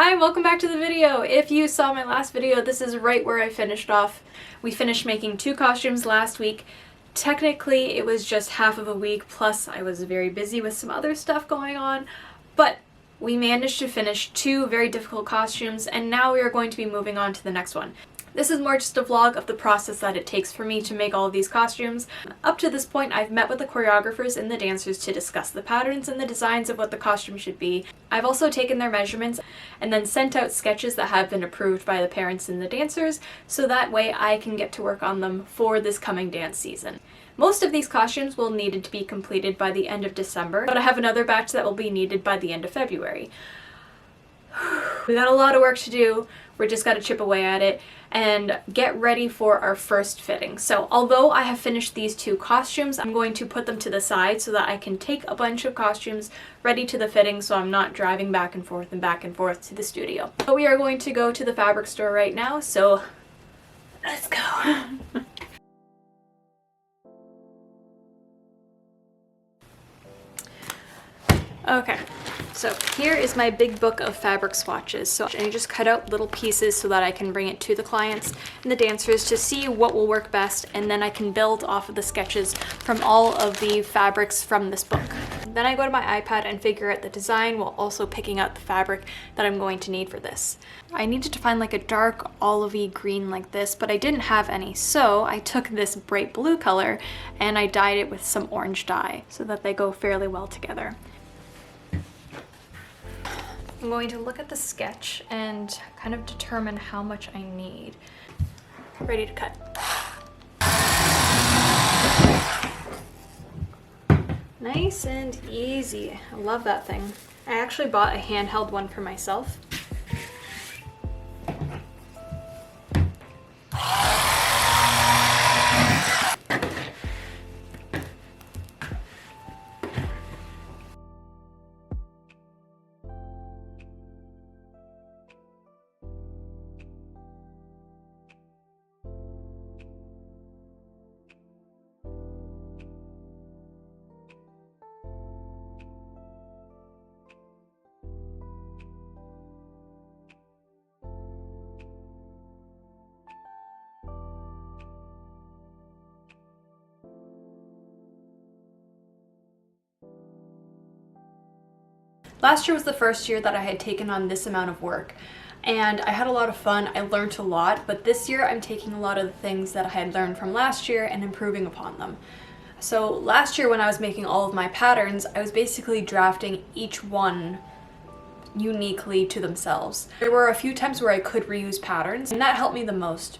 Hi, welcome back to the video. If you saw my last video, this is right where I finished off. We finished making 2 costumes last week. Technically, it was just half of a week, plus I was very busy with some other stuff going on, but we managed to finish 2 very difficult costumes, and now we are going to be moving on to the next one. This is more just a vlog of the process that it takes for me to make all of these costumes. Up to this point, I've met with the choreographers and the dancers to discuss the patterns and the designs of what the costume should be. I've also taken their measurements and then sent out sketches that have been approved by the parents and the dancers, so that way I can get to work on them for this coming dance season. Most of these costumes will need to be completed by the end of December, but I have another batch that will be needed by the end of February. We got a lot of work to do. We just got to chip away at it and get ready for our first fitting. So although I have finished these 2 costumes, I'm going to put them to the side so that I can take a bunch of costumes ready to the fitting, so I'm not driving back and forth to the studio. But we are going to go to the fabric store right now, so let's go. Okay, so here is my big book of fabric swatches. So I just cut out little pieces so that I can bring it to the clients and the dancers to see what will work best, and then I can build off of the sketches from all of the fabrics from this book. Then I go to my iPad and figure out the design while also picking out the fabric that I'm going to need for this. I needed to find like a dark olivey green like this, but I didn't have any, so I took this bright blue color and I dyed it with some orange dye so that they go fairly well together. I'm going to look at the sketch and kind of determine how much I need. Ready to cut. Nice and easy. I love that thing. I actually bought a handheld one for myself. Last year was the first year that I had taken on this amount of work, and I had a lot of fun. I learned a lot, but this year I'm taking a lot of the things that I had learned from last year and improving upon them. So last year when I was making all of my patterns, I was basically drafting each one uniquely to themselves. There were a few times where I could reuse patterns, and that helped me the most.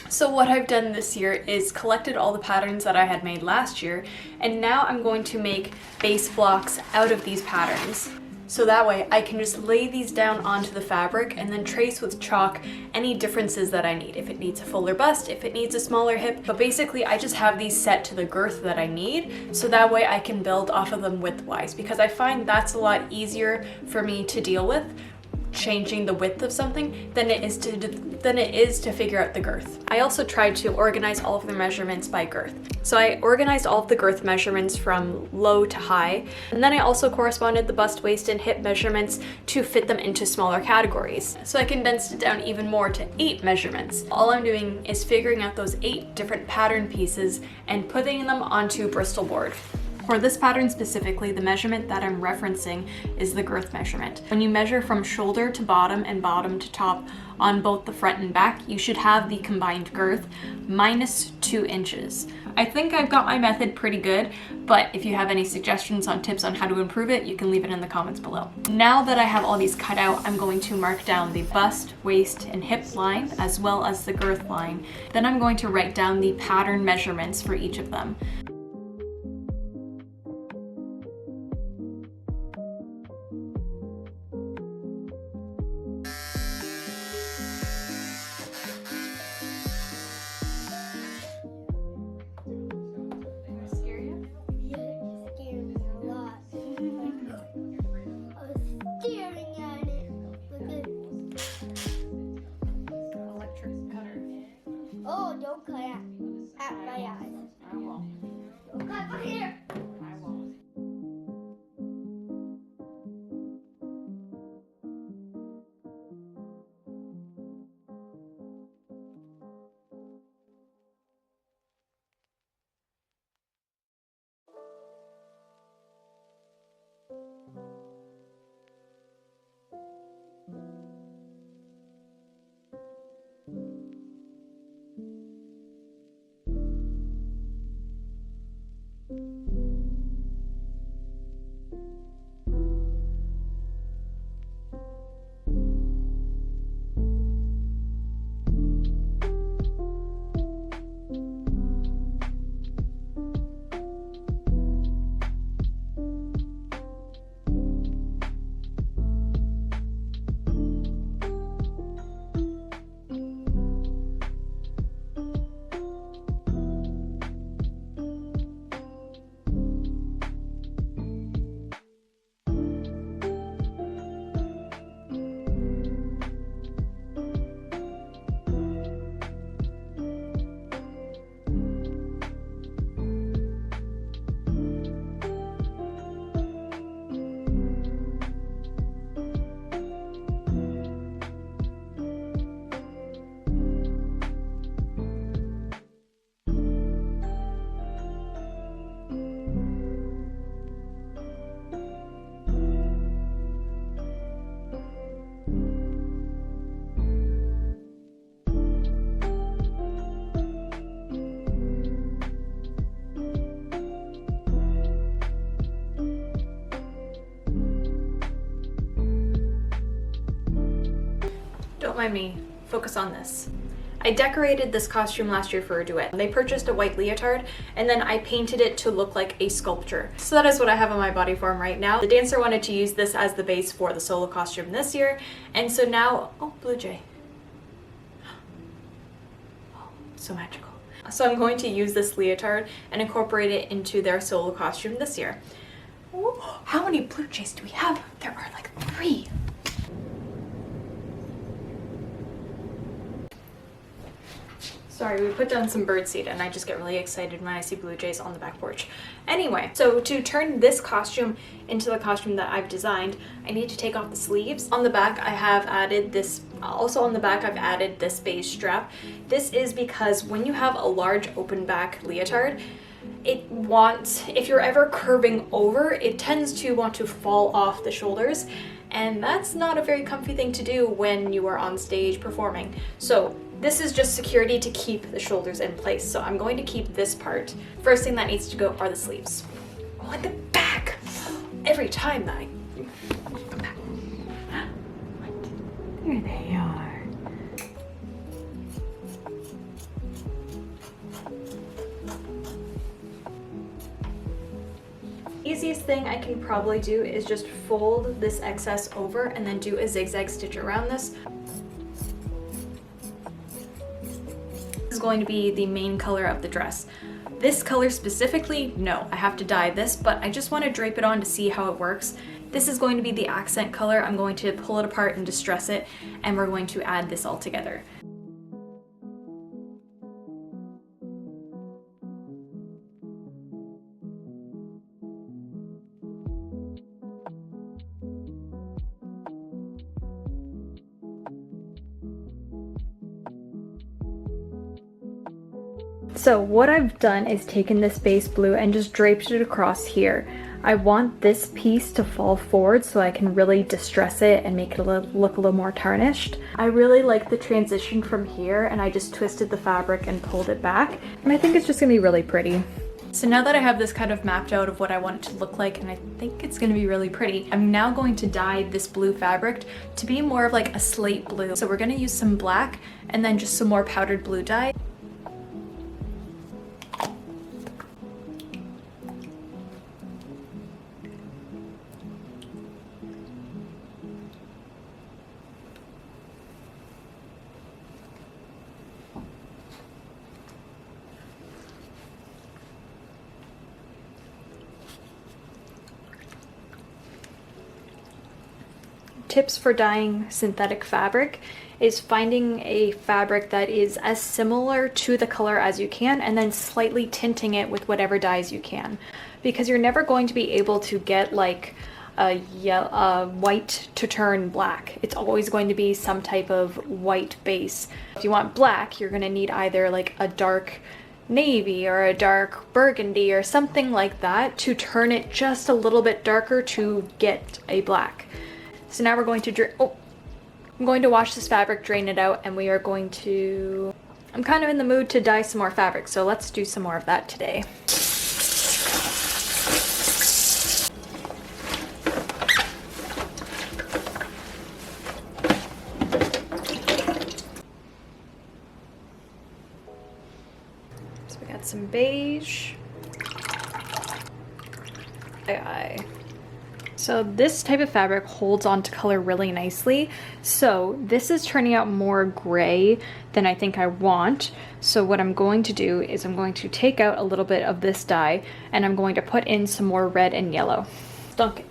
So what I've done this year is collected all the patterns that I had made last year, and now I'm going to make base blocks out of these patterns. So that way I can just lay these down onto the fabric and then trace with chalk any differences that I need. If it needs a fuller bust, if it needs a smaller hip, but basically I just have these set to the girth that I need, so that way I can build off of them width-wise, because I find that's a lot easier for me to deal with, changing the width of something, than it is to figure out the girth. I also tried to organize all of the measurements by girth. So I organized all of the girth measurements from low to high, and then I also corresponded the bust, waist, and hip measurements to fit them into smaller categories. So I condensed it down even more to 8 measurements. All I'm doing is figuring out those 8 different pattern pieces and putting them onto Bristol board. For this pattern specifically, the measurement that I'm referencing is the girth measurement. When you measure from shoulder to bottom and bottom to top on both the front and back, you should have the combined girth minus 2 inches. I think I've got my method pretty good, but if you have any suggestions on tips on how to improve it, you can leave it in the comments below. Now that I have all these cut out, I'm going to mark down the bust, waist, and hip line, as well as the girth line. Then I'm going to write down the pattern measurements for each of them. Oh, don't cut at my eyes. I will. Don't mind me. Focus on this. I decorated this costume last year for a duet. They purchased a white leotard and then I painted it to look like a sculpture. So that is what I have on my body form right now. The dancer wanted to use this as the base for the solo costume this year. And so now, oh, blue jay. Oh, so magical. So I'm going to use this leotard and incorporate it into their solo costume this year. Ooh, how many blue jays do we have? There are like 3. Sorry, we put down some birdseed and I just get really excited when I see blue jays on the back porch. Anyway, so to turn this costume into the costume that I've designed, I need to take off the sleeves. On the back, I have added this, also on the back, I've added this beige strap. This is because when you have a large open back leotard, it wants, if you're ever curving over, it tends to want to fall off the shoulders. And that's not a very comfy thing to do when you are on stage performing. So this is just security to keep the shoulders in place. So I'm going to keep this part. First thing that needs to go are the sleeves. Oh, and the back. Every time that there they are. Easiest thing I can probably do is just fold this excess over and then do a zigzag stitch around this. This is going to be the main color of the dress. This color specifically, no, I have to dye this, but I just want to drape it on to see how it works. This is going to be the accent color. I'm going to pull it apart and distress it, and we're going to add this all together. So what I've done is taken this base blue and just draped it across here. I want this piece to fall forward so I can really distress it and make it look a little more tarnished. I really like the transition from here, and I just twisted the fabric and pulled it back. And I think it's just gonna be really pretty. So now that I have this kind of mapped out of what I want it to look like, and I think it's gonna be really pretty, I'm now going to dye this blue fabric to be more of like a slate blue. So we're gonna use some black and then just some more powdered blue dye. Tips for dyeing synthetic fabric is finding a fabric that is as similar to the color as you can and then slightly tinting it with whatever dyes you can, because you're never going to be able to get like a white to turn black. It's always going to be some type of white base. If you want black, you're going to need either like a dark navy or a dark burgundy or something like that to turn it just a little bit darker to get a black. So now we're going to I'm going to wash this fabric, drain it out, and we are going to, I'm kind of in the mood to dye some more fabric, so let's do some more of that today. So we got some beige. So this type of fabric holds on to color really nicely. So this is turning out more gray than I think I want. So what I'm going to do is I'm going to take out a little bit of this dye and I'm going to put in some more red and yellow. Dunk it.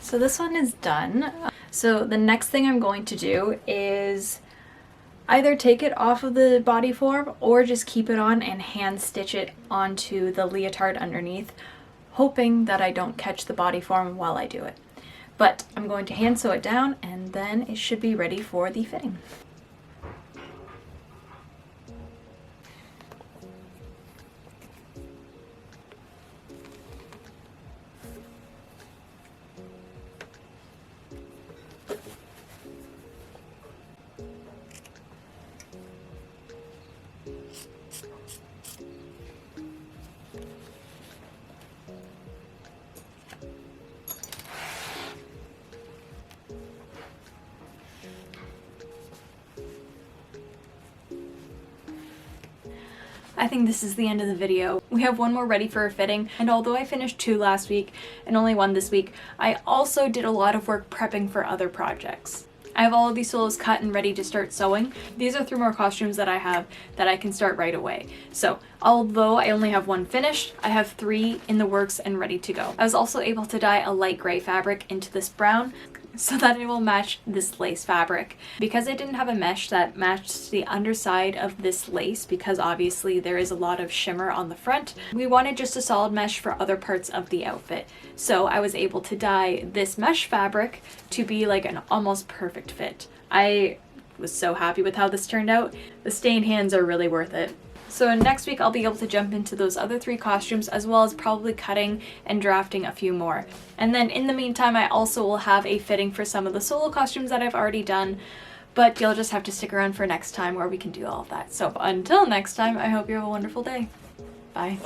So this one is done. So the next thing I'm going to do is Either take it off of the body form or just keep it on and hand stitch it onto the leotard underneath, hoping that I don't catch the body form while I do it. But I'm going to hand sew it down and then it should be ready for the fitting. I think this is the end of the video. We have one more ready for a fitting, and although I finished 2 last week and only 1 this week, I also did a lot of work prepping for other projects. I have all of these solos cut and ready to start sewing. These are 3 more costumes that I have that I can start right away. So although I only have 1 finished, I have 3 in the works and ready to go. I was also able to dye a light gray fabric into this brown so that it will match this lace fabric. Because I didn't have a mesh that matched the underside of this lace, because obviously there is a lot of shimmer on the front, we wanted just a solid mesh for other parts of the outfit. So I was able to dye this mesh fabric to be like an almost perfect fit. I was so happy with how this turned out. The stained hands are really worth it. So next week I'll be able to jump into those other 3 costumes, as well as probably cutting and drafting a few more. And then in the meantime, I also will have a fitting for some of the solo costumes that I've already done, but you'll just have to stick around for next time where we can do all of that. So until next time, I hope you have a wonderful day. Bye.